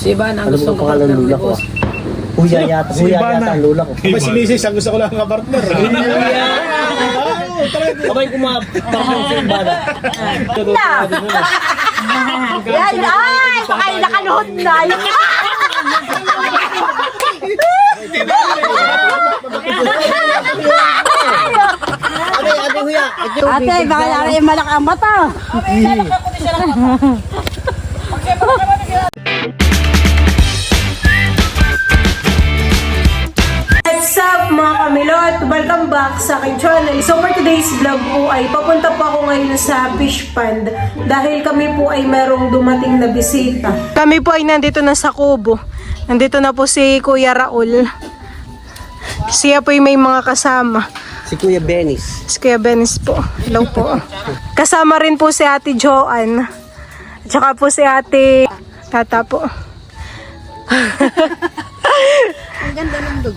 Si Ivana, Ano gusto mo ko pangalan ng lula ko? Huya yata ang lula ko. Ba si Mrs. ang gusto ko lang ng partner. Kamay ko mapapang sa Ibana. Yan, ay! Baka yung nakaluhod na. Ate Huya. Ate, baka laro yung malaki ang mata. What's up mga kamilot? Welcome back sa aking channel. So for today's vlog po ay papunta po ako ngayon sa fish pond dahil kami po ay merong dumating na bisita. Kami po ay nandito na sa Kubo. Nandito na po si Kuya Raul. Siya po ay may mga kasama. Si Kuya Benis. Si Kuya Benis po. Hello po. Kasama rin po si Ate Joanne. At saka po si Ate Tata po. Ang ganda ng dug.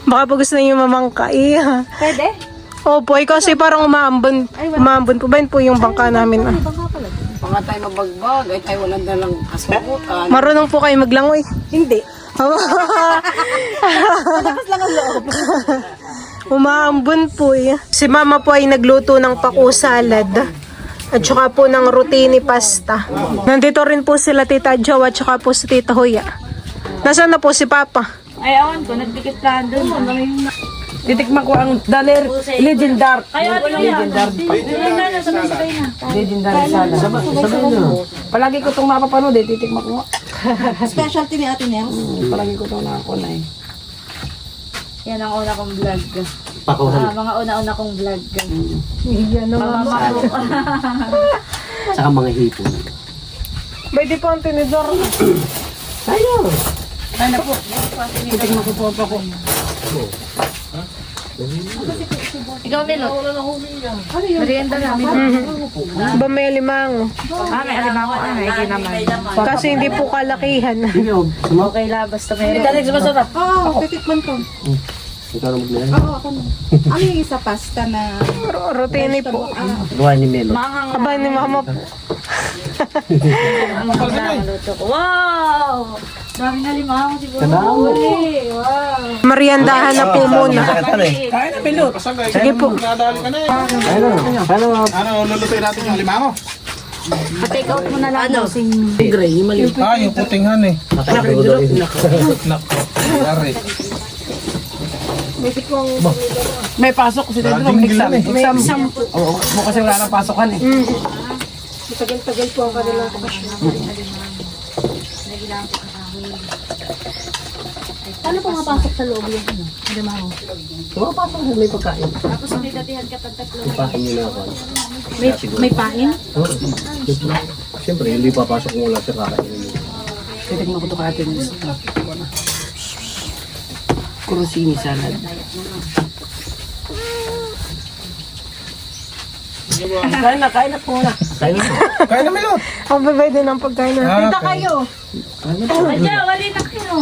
Baka po gusto niyo mamangkay. Pwede? Opo, ay kasi parang umaambon. Umaambon po ba yun po yung bangka namin? Mga tayo mabagbag, ay tayo walang dalang kasukutan. Marunong po kayo maglangoy. Hindi. Malakas lang ang loob. Umaambon po eh. Si Mama po ay nagluto ng paku salad. At saka po ng rotini pasta. Nandito rin po sila Tita Jo at saka po si Tita Huya. Nasaan na po si Papa? Ay, awan ko. Nagdikit ka doon. Titikman ko ang daler, legendar. Legendar. Legendar sana. Sabi na. Palagi ko itong mapapanood eh, titikman ko nga. Specialty ni Ate Nels. Palagi ko itong nakakuna eh. Yan ang una kong vlog. Pakuhan. Mga una-una kong vlog. Yan naman. Saka mga hipon. Pwede po ang tinidor. Titikman ko po ako. Ikaw, Milo. Merienda namin. Ba may alimango? May alimango. May kinaman. Kasi hindi po kalakihan. Okay lang, basta meron. Ikalig sa masarap. Oo, titikman ko. Ikaw na magmila. Oo, ako na. Ano yung isa pasta na... Rotini po. Gawa ni Melo. Manghang Aba ni Mama po. ang luto ko. Wow! Daming alimango siguro. Wow! Mariandahan na po muna. Kaya na, Pilot. Sige po. Nadali ka na eh. Ano, lulutuin natin yung limango? Pa-take out mo na lang. Ano? Gray, yung mali. Yung putinghan eh. Nako. Yari. May pasok si Pedro, Laging exam. gilan eh. Exam. Oo, mo kasi wala nang pasokan eh. Tagal-tagal po ang kanilang kapasyon. Paano pumapasok sa loob yung ano? Alimango. Tumapasok mo may pagkain. Tapos may datihan ka tatlo. Ipakin nyo na ako. May pain? Siyempre, hindi papasok kung wala siya kakainin. Titikman ko ito kaya tinis. Kurosini salad. Kain na po na. Kaya na, Pilot. Ang babay din ang pagkain na. Tita kayo. Adya, wali na kayo.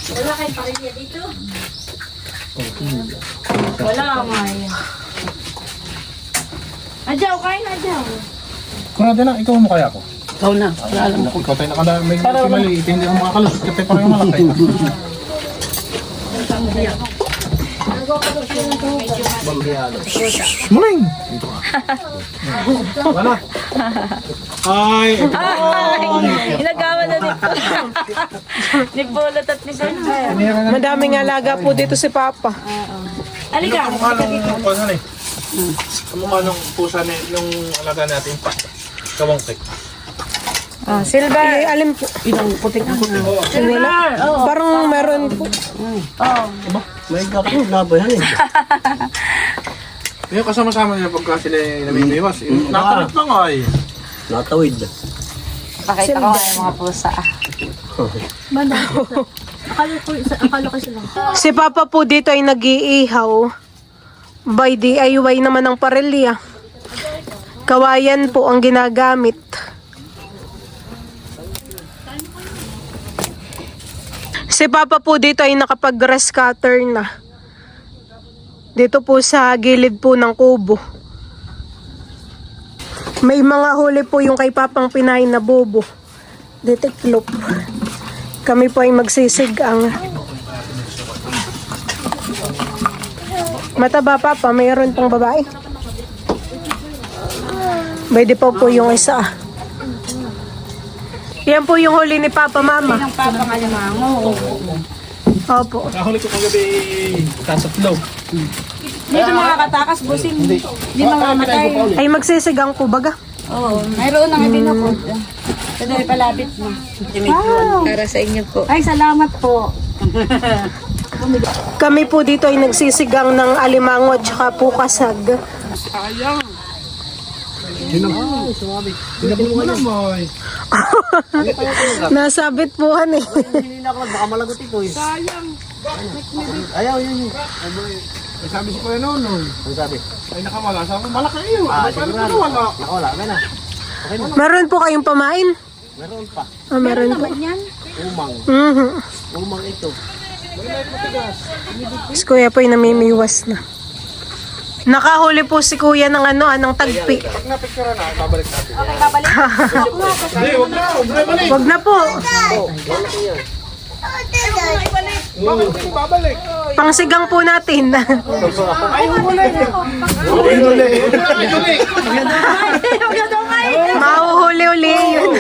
Wala kayong parilya dito? Wala, Maya. Adya, kain na, Adya. Kung natin na, ikaw mo kaya ako. Ikaw na. Wala alam mo. Ikaw tayo nakadami. May maliit. Hindi ako makakalap. Kasi parang malaki. Muling! Wala. Ay! Inagawa na dito. Ni Bolot at ni Benja. Madaming alaga po dito si Papa. Halika. Ano eh? Kamukha nung pusa nung alaga natin pa. Kawangkik. Silver. Alim po. Pinang putik ako na. Nila. Parang meron po. May kakalabayan eh. Yung kasama-sama nila pagka sila namimiwas. Nakalit lang ay. Natawid. Pakita ko yung mga pusa. Si Papa po dito ay nag-iihaw. By DIY naman ng parelya. Kawayan po ang ginagamit. Si Papa po dito ay nakapag-grass cutter na. Dito po sa gilid po ng kubo. May mga huli po yung kay Papang Pinay na bobo. Ditiklop. Kami po ay magsisigang. Mataba papa, mayroon pang babae. Pwede po yung isa. Yan po yung huli ni Papa Mama. Ng papa nga limango. Opo. Nakahuli ko kagabi tatlo. Dito mga katakas, busin. Hindi mamamatay. Ay magsisigang po baga. Oo, mayroon nang ibinukod. Kadali palapit mo. Para sa inyo po. Ay, salamat po. Kami po dito ay nagsisigang ng alimango at saka po kasag. Nasabit po han eh. Hindi na ako, baka malagot ito eh. Sayang. Ayaw, yun. Ay, sabi si Kuya Nonoy. Ang sabi? Ay, nakawala. Sabi ko, malaki yun. Sigurado. Nakawala. Nakawala, may na. Meron po kayong pamain? Meron pa. Meron po. Umang. Mhm. Umang ito. Si Kuya po ay namimiwas na. Nakahuli po si Kuya ng ng tagpi. Pag napicture na, babalik natin. Okay, babalik. Hindi, huwag na. Huwag na balik. Wag na po. Bakit hindi babalik? Pangsigang po natin. Ay, huli. Huli. Huli. Mahuhuli-uli yun.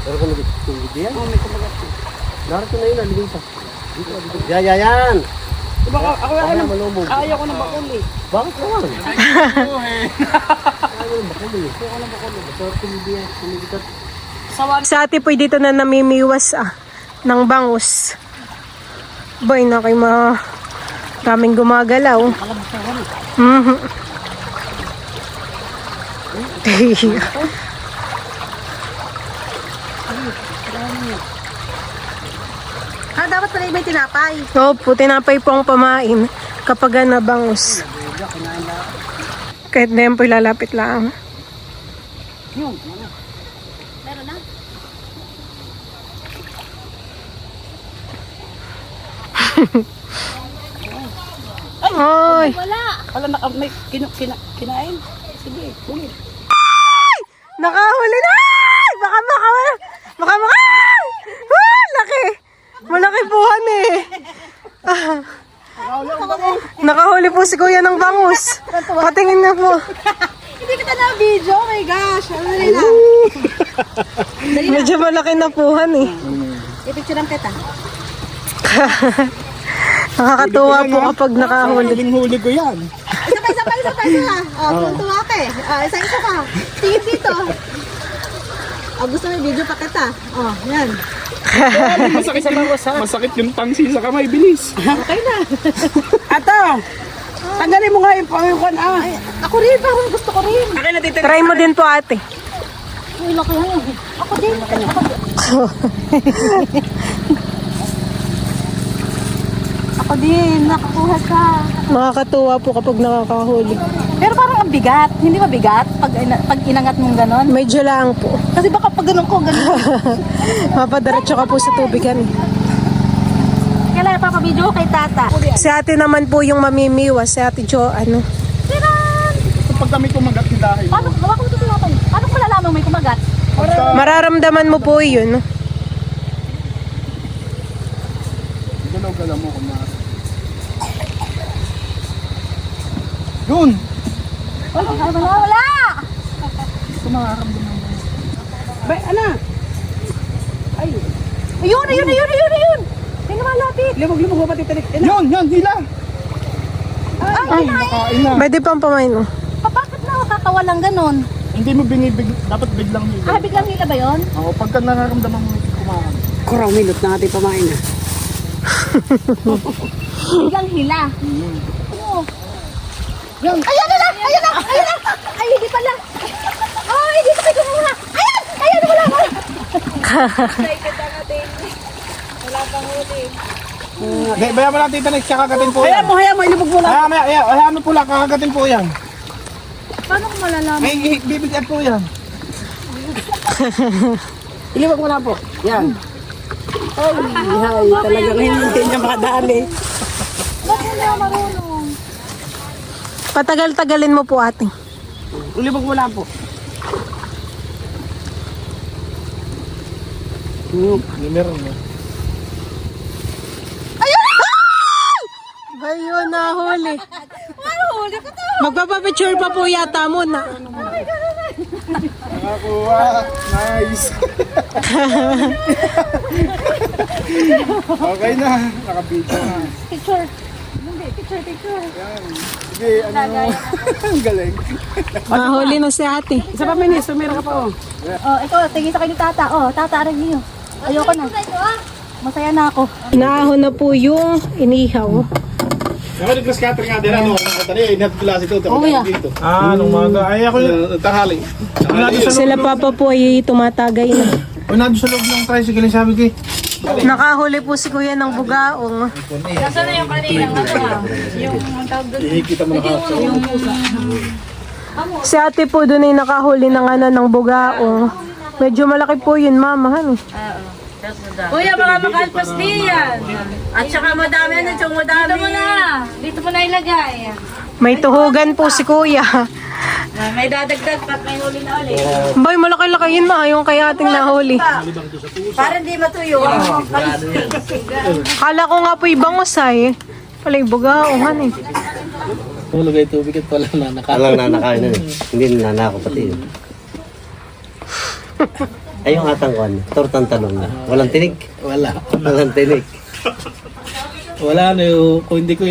Pero kung nagtulog yan? Oo, may kumagat. Narito na yun, aligin sa. Yan. Ako Kaya malumog. ayaw ko ng bakul eh. Bakit naman? Sa ate po dito na namimiwas ng bangus. Boy, na kay maraming gumagalaw. Mhm. Dapat pala may tinapay. Opo, tinapay po ang pamain kapag nabangus. Kahit na yan po ilalapit lang. Meron na? Ay! Wala na may kinain. Sige, ulit. Nakahuli na! Ay! Baka laki! Malaki buhan eh. Nakahuli po si Kuya ng bangus. Patingin na po. Hindi kita na video. Oh my gosh. Ano rin na? Medyo malaki na puhan eh. Ipicturean kita. Nakakatuwa po kapag nakahuli. Huli ko yan. Isa pa. Oh, tuwa ka eh. Isa ka. Tingin dito. Oh, gusto mo yung video pa kita. Oh, yan. Masakit yung tangsi sa kamay. Bilis. Okay na. Ato! Tanggalin mo nga yung pangyayon Ay, ako rin, parang gusto ko rin. Akin na titira. Try mo din po ate. Uy, laki yan. Ako din. Ako din, nakakuha ka. Nakakatuwa po kapag nakakahuli. Pero parang ang bigat. Hindi ba bigat? Pag inangat mong ganon. Medyo lang po. Kasi baka pag ganon ko, ganon. Mapadiretso ka po sa tubigan. Kailan papabidyo kay tata. Si ate naman po yung mamimiwas. Si ate Jo, Pag kami kumagat yung dahil. Paano ko tutulungan? Paano ko malalaman may kumagat? mararamdaman mo po yun. Galaw-galaw mo kung maaari. Doon! Wala! Bay, ana! Ayun! May lumalapit. Lumog mo pati tarik. Yun! Hila! Ay, Nakain na. Pwede pang pamain mo. bakit na nakakawalang ganon? Hindi mo dapat biglang hila. Biglang hila ba yun? Oo, pagka nararamdaman mo kumain. Kurang minute na natin pamain na. Biglang hila. Oo. Ayan na! Ay, hindi pala. Ay, hindi pa kayo kumuha. Ayan, wala. Bayan mo lang tita next, kakagatin po yan. Hayaan mo, ilubog mo lang. Hayaan mo po lang, kakagatin po yan. Paano ko malalaman? May bibigyan po yan. Ilubog mo lang po. Yan. Ay, talagang hindi niya makadali. Bakit wala marunong? Patagal-tagalin mo po ate. Ulibog wala po. Meron mo. Ayun, nahuli. Magpapapicture pa po yata muna. Nakakuha. Nice. Okay na. Nakapito na. Picture. Hindi, picture. Sige, ano. Ang galing. Nahuli na si ate. Isa pa minis, meron ka pa oh. Oh, ito, tingin sa kayo tata. Oh, tata rin niyo. Ayoko na. Masaya na ako. Naahon na po yung inihaw. Ako nag-class catering nga din. Ano? Nakatali. Inat-class ito. Oh, yeah. Nung maga. Ay, ako yung tanghali. Sila papa po ay tumatagay na. O, nandun sa loob ng tricycle. Sabi ko Nakahuli po si kuya ng bugaong. Ihikita mo na Si ate po doon ay nakahuli ng ng bugaong. Medyo malaki po yun, mama. Ano? Kuya, baka makalpas diyan. At saka madami na itong madami. Dito mo na ilagay. May tuhugan po si kuya. May dadagdag pat may huli na ulit. Bay, malaki-laki yun ma, yung kay ating nahuli. Para hindi matuyo. Kala ko nga po ibangos ay. Pala yung bugaong, ano eh. Hulog ay tubig at pala nanakain. Alang nanakain na eh. Hindi nanako pati yun. Ay yung atang kuhan, tortang talong na. Walang tinig? Walang tinig. Wala na yung, kung hindi ko,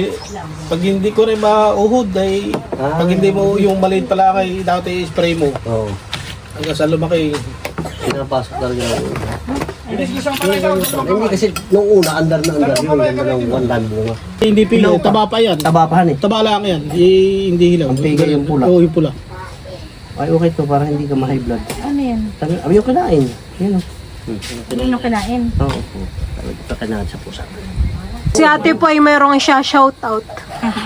pag hindi ko rin mauhod ay, pag hindi mo yung maliit pala kay dati spray mo, Oo. hanggang sa lumaki. Pinapasok talaga ng Hindi kasi nung una, andar na andar yun. Ganda ng wandan bunga. Hindi pila, taba pa yan. Tabapahan eh. Taba lang yan, hindi hilaw. Ang piga yung pula. Oo, yung pula. Ay okay to, para hindi ka ma-high blood. Ano yan? Abi yung kinain. Yan o. Hindi yung kinain. Oo po. Talaga kinain sa pusa. Si ate po ay mayroong siya shoutout.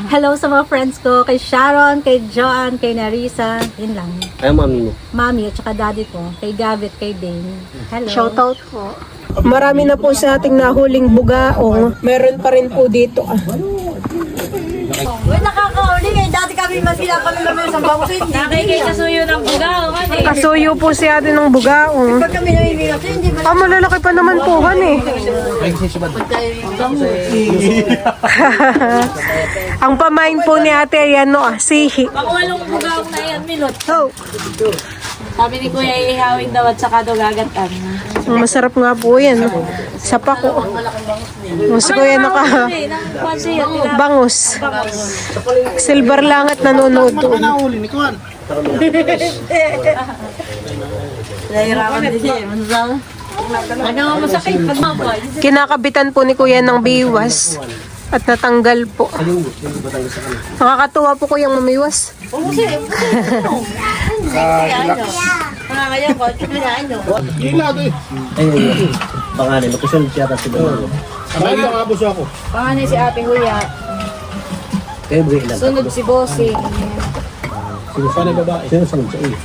Hello sa mga friends ko. Kay Sharon, kay Joanne, kay Narisa. Yun lang. Ay mami mo. Mami at saka daddy ko. Kay Gavit, kay Dane. Hello. Shoutout po. Marami na po sa ating nahuling bugaong. Meron pa rin po dito. Uy, nakakauli eh. Dati kami masila kami naman sa bangko. Nakikikasuyo ng bugaw. Kasuyo po si ate ng bugaong. Pag kami namimila, hindi ba? Malalaki pa naman po, han eh. Ang pamain po ni ate ay sihi. Pakuwalong bugaw na yan, Milot. Oh, Sabi ni Kuya, ihawin daw at saka daw gagatan. ang masarap nga po yan. Sa pako. Si kuya naka bangus. Silver lang at nanonood doon. Nahuli ni Kuan. Nahirapan din siya. Ano masakit pag maboy? Kinakabitan po ni kuya ng biwas. At natanggal po. Nakakatuwa po kuyang mamiwas. Mga kaya ko, kinain nyo. Hilado eh. Ayun. Pangalan, magkasunod siya kasi ba? Sabay lang abuso ako. Panganay si Ate Huya. Kayo ba ilan? Sunod si Bossing. Paano yung babae? Sino sunod sa iyo?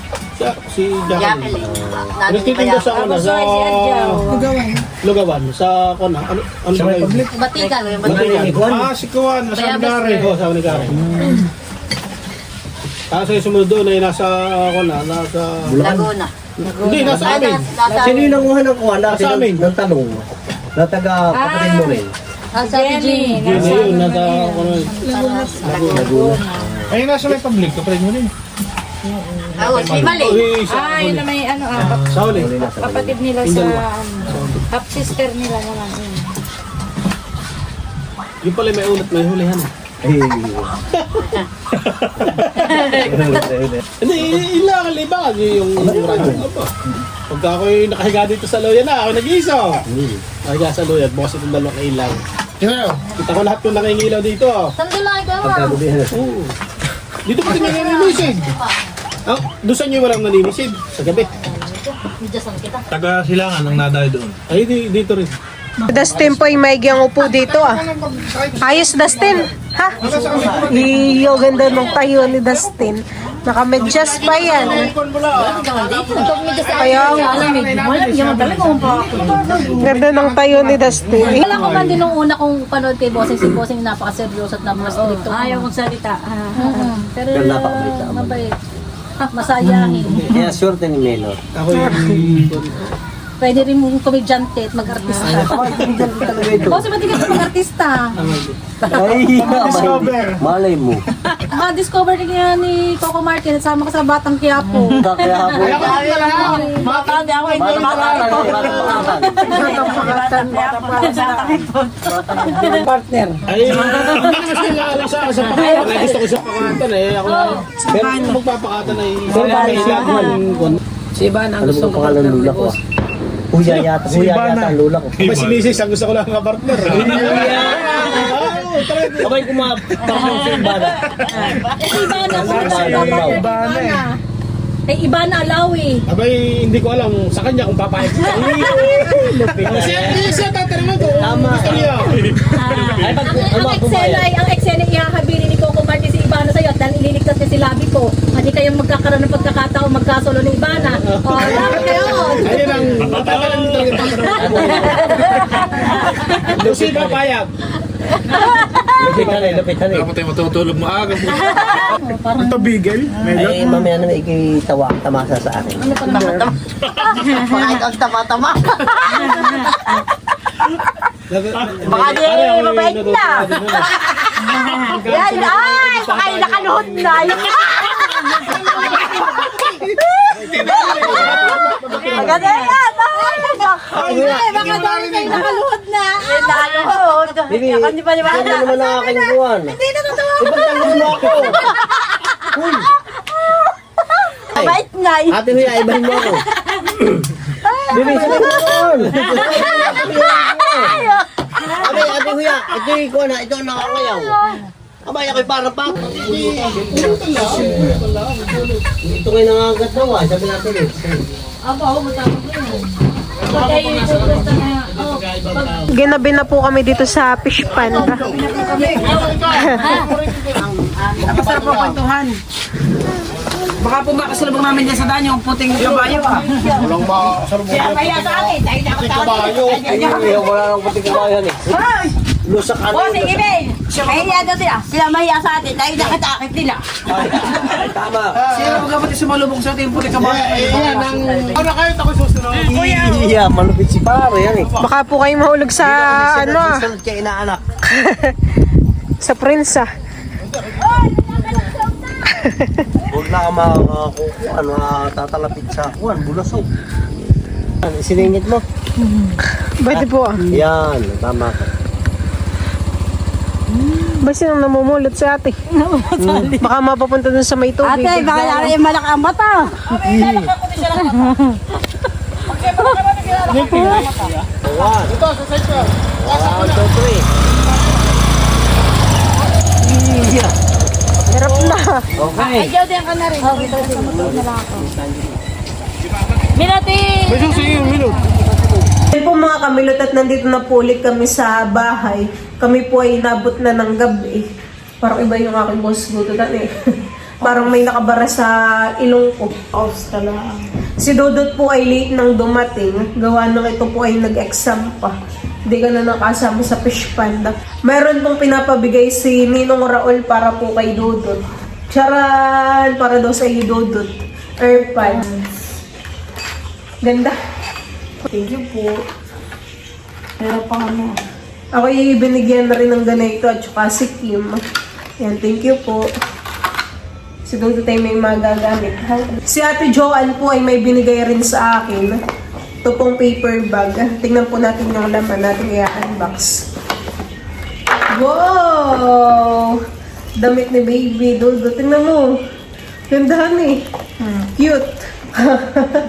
Si Jacqueline. Nagtitinda sa ano, sa Lugawan. Sa Kona. Ano ba yun? Batikan. Si Kuan. Nasa Nagare. Oo, sa Nagare. Kaso yung sumunod doon ay nasa Kona. Nasa... Laguna. Hindi, nasa amin. Sino yung nanguha ng kuha natin Sa amin. ng tanong? Na taga kapatid mo rin. Jenny. Yun, yun. Nasa Laguna. Ay, nasa may public. Kapatid mo rin. Si Mali. Yun na may ano Sa uli. kapatid nila sa half sister nila naman. Yung pala may ulat, may hulihan. Ay. Hindi, ilangan libangan yung radyo pa. Pagka ako'y nakahiga dito sa loyan na, ako nag-iisa. Nakahiga sa loyan, bukas itong dalawang ilaw. Kita ko lahat yung nakingilaw dito. Sandal lang ikaw ha. Pagkagubihan. Oo. Dito pati may naninisid. Doon sa inyo walang naninisid sa gabi. Taga silangan ang nadayo doon. Ay, dito rin. Dustin po ay may gyang upo dito Ayos Dustin. Ha? Iyo, ganda ng tayo ni Dustin. Nakamedyas pa yan. Kaya ganda ng tayo ni Dustin. Wala ko man din nung una kong panood kay Bossing. Si Bossing napaka-seryoso at napaka-stricto. Ayaw kong salita. Pero Pero napakabait na. mabait. Masayahin. Kaya swerte ni Melo. Ako yung... Pwede rin mong komedyante at mag-artista. Talaga ito. Kasi matigas ka mag-artista. Ay, malay mo. Ma-discover din yan ni Coco Martin at sama ka sa Batang Quiapo. Kaya po. Matanda ako, hindi Partner. Ay, hindi kasi alam sa akin sa pakatan. Ay, gusto ko sa pakatan eh. Ako pero magpapakatan ay Si Ivan ang Ano gusto mo pangalan ng lula ko? Huya yata ang lula ko. Ba si Mrs. ang gusto ko lang nga partner. Abay kumapasok sa Ibana. Iba na Alawi. Abay, hindi ko alam sa kanya kung papayag siya. Siya tatanong ko. Tama. Ang Excel ay ihahabilin ni Coco Martin si Ibana sa'yo dahil ililigtas niya si Labi ko. Hindi kayong magkakaroon ng pagkakataon magkasolo ni Ibana. O, dapat kayo. Ayun ang tatanong talaga. Lucy, papayag. Lupitan eh. Dapat tayo matutulog maaga. Ang tabigay. Ay, mamaya na may tamasa sa akin. Bakit ang tama-tama? Baka di, mabait na. Yan, ay! Baka yung nakaluhod na. Maganda yan! Ay, baka dahil kayo nakaluhod na. Nakaluhod. Bibi, hindi naman nakakingguan. Hindi na totoo. Ipagtanggol mo ako. Uy. Mabait na. Ate Huya, ibahin mo ako. Bibi, sabi mo yun. Abay, Ate Huya, ito yung ikaw na, ito ang nakakayaw. Abay, ako'y parang pa. Ito kayo nangagat daw ah, sabi natin eh. Ginabi na po kami dito sa fish pond. Napasarap ang kwentuhan. Baka po makasalubong namin dyan sa daan yung puting kabayo ah. Walang makasarbo. Kaya sa akin, dahil ako Kabayo. Wala nang puting kabayan eh. Lusak ano. Oh, sige, May. Mahiya daw sila. Sila mahiya sa atin dahil nakita-akit nila. Tama. Sino magkapatid sumalubong sa atin yung puting kabayo? Yan ang... Ano kayo ako susunod? Iya, malupit si pare yan eh. Baka po kayo mahulog sa ano ah, Sunod kaya inaanak. sa prinsa. Huwag na ka tatalapit sa kuwan, bulasok. Siningit mo? Pwede po ah. Yan, tama ka. Ba sinong namumulot si ate? Baka mapapunta dun sa may tubig. Ate, baka lari yung malaki ang mata. One. Ito, sa side ko. 1, 2, 3. Yeah. Hirap na. Okay. Ayaw din ka na rin. Minati! May susi yung minute. Ayun po mga kamilot at nandito na po ulit kami sa bahay. Kami po ay nabot na ng gabi. Parang iba yung aking boss gututan eh. Parang may nakabara sa ilong ko. Off talaga. Si Dodot po ay late nang dumating. Gawa nang ito po ay nag-exam pa. Hindi ka na nakasama sa fish panda. Mayroon pong pinapabigay si Ninong Raul para po kay Dodot. Charan! Para daw sa iyo Dodot. Airpods. Ganda. Thank you po. Pero pa ano. Ako binigyan na rin ng ganito at saka si Kim. Yan, thank you po. Si Dodot ay may magagamit. Si Ate Joanne po ay may binigay rin sa akin. Ito pong paper bag. Tingnan po natin yung laman natin i-unbox. Wow! Damit ni baby Dodot. Tingnan mo. Gandahan eh. Cute.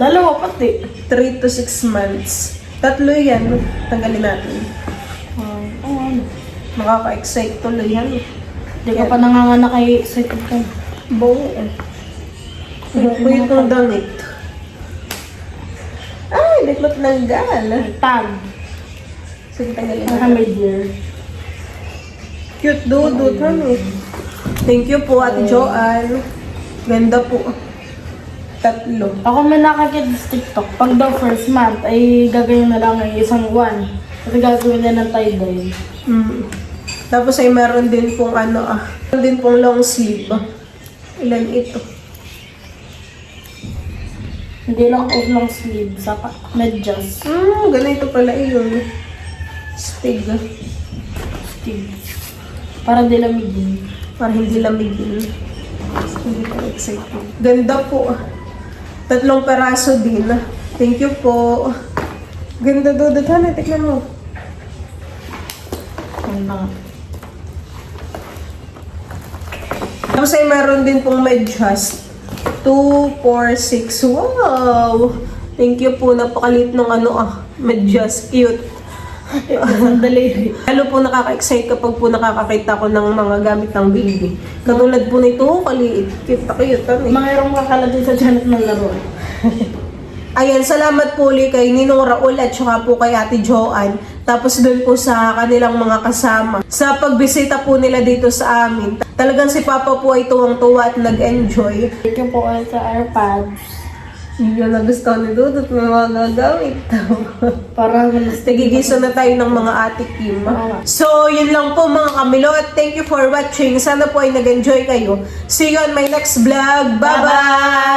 Dalawa pati. 3 to 6 months. 3 yan. Tanggalin natin. Makaka-excite tuloy yan. Hindi ka pa nanganganak kay excited ka. Buo eh. Kuya itong damit. Ay, hindi mo tinanggal. Tag. Sige, tanggalin Para natin. may dear. Cute Dodot, ano? Thank you po, Ate Joanne. Ganda po. 3. Ako may nakakita sa TikTok. Pag daw first month ay gagawin na lang ay isang buwan. At gagawin na ng tie-dye. Tapos ay meron din pong ano meron din pong long sleeve. Ilan ito? Hindi lang off ng sleeve, saka medyas. Ganito pala yun. Stig. Sleeve. Para di lamigin. Para hindi lamigin. Hindi pa excited. Ganda po. 3 peraso din. Thank you po. Ganda Dudut. Hana, tignan mo. Ano na. Tapos ay meron din pong medyas. 2, 4, 6. Wow! Thank you po. Napakalit ng medyas. Cute. Sandali. Lalo po nakaka-excite kapag po nakakakita ko ng mga gamit ng baby. Katulad po nito, kaliit. Cute na cute. Mayroong kakalagay sa Janet ng laro. Ayan, salamat po ulit kay Ninong Raul at saka po kay Ate Joanne. Tapos doon po sa kanilang mga kasama. Sa pagbisita po nila dito sa amin. Talagang si Papa po ay tuwang-tuwa at nag-enjoy. Thank you po ulit sa AirPods. Yun na gusto ni Dudut, may mga gagamit. Para Nagigisa na tayo ng mga Ate Kim. So, yun lang po mga kamilot. Thank you for watching. Sana po ay nag-enjoy kayo. See you on my next vlog. Bye-bye!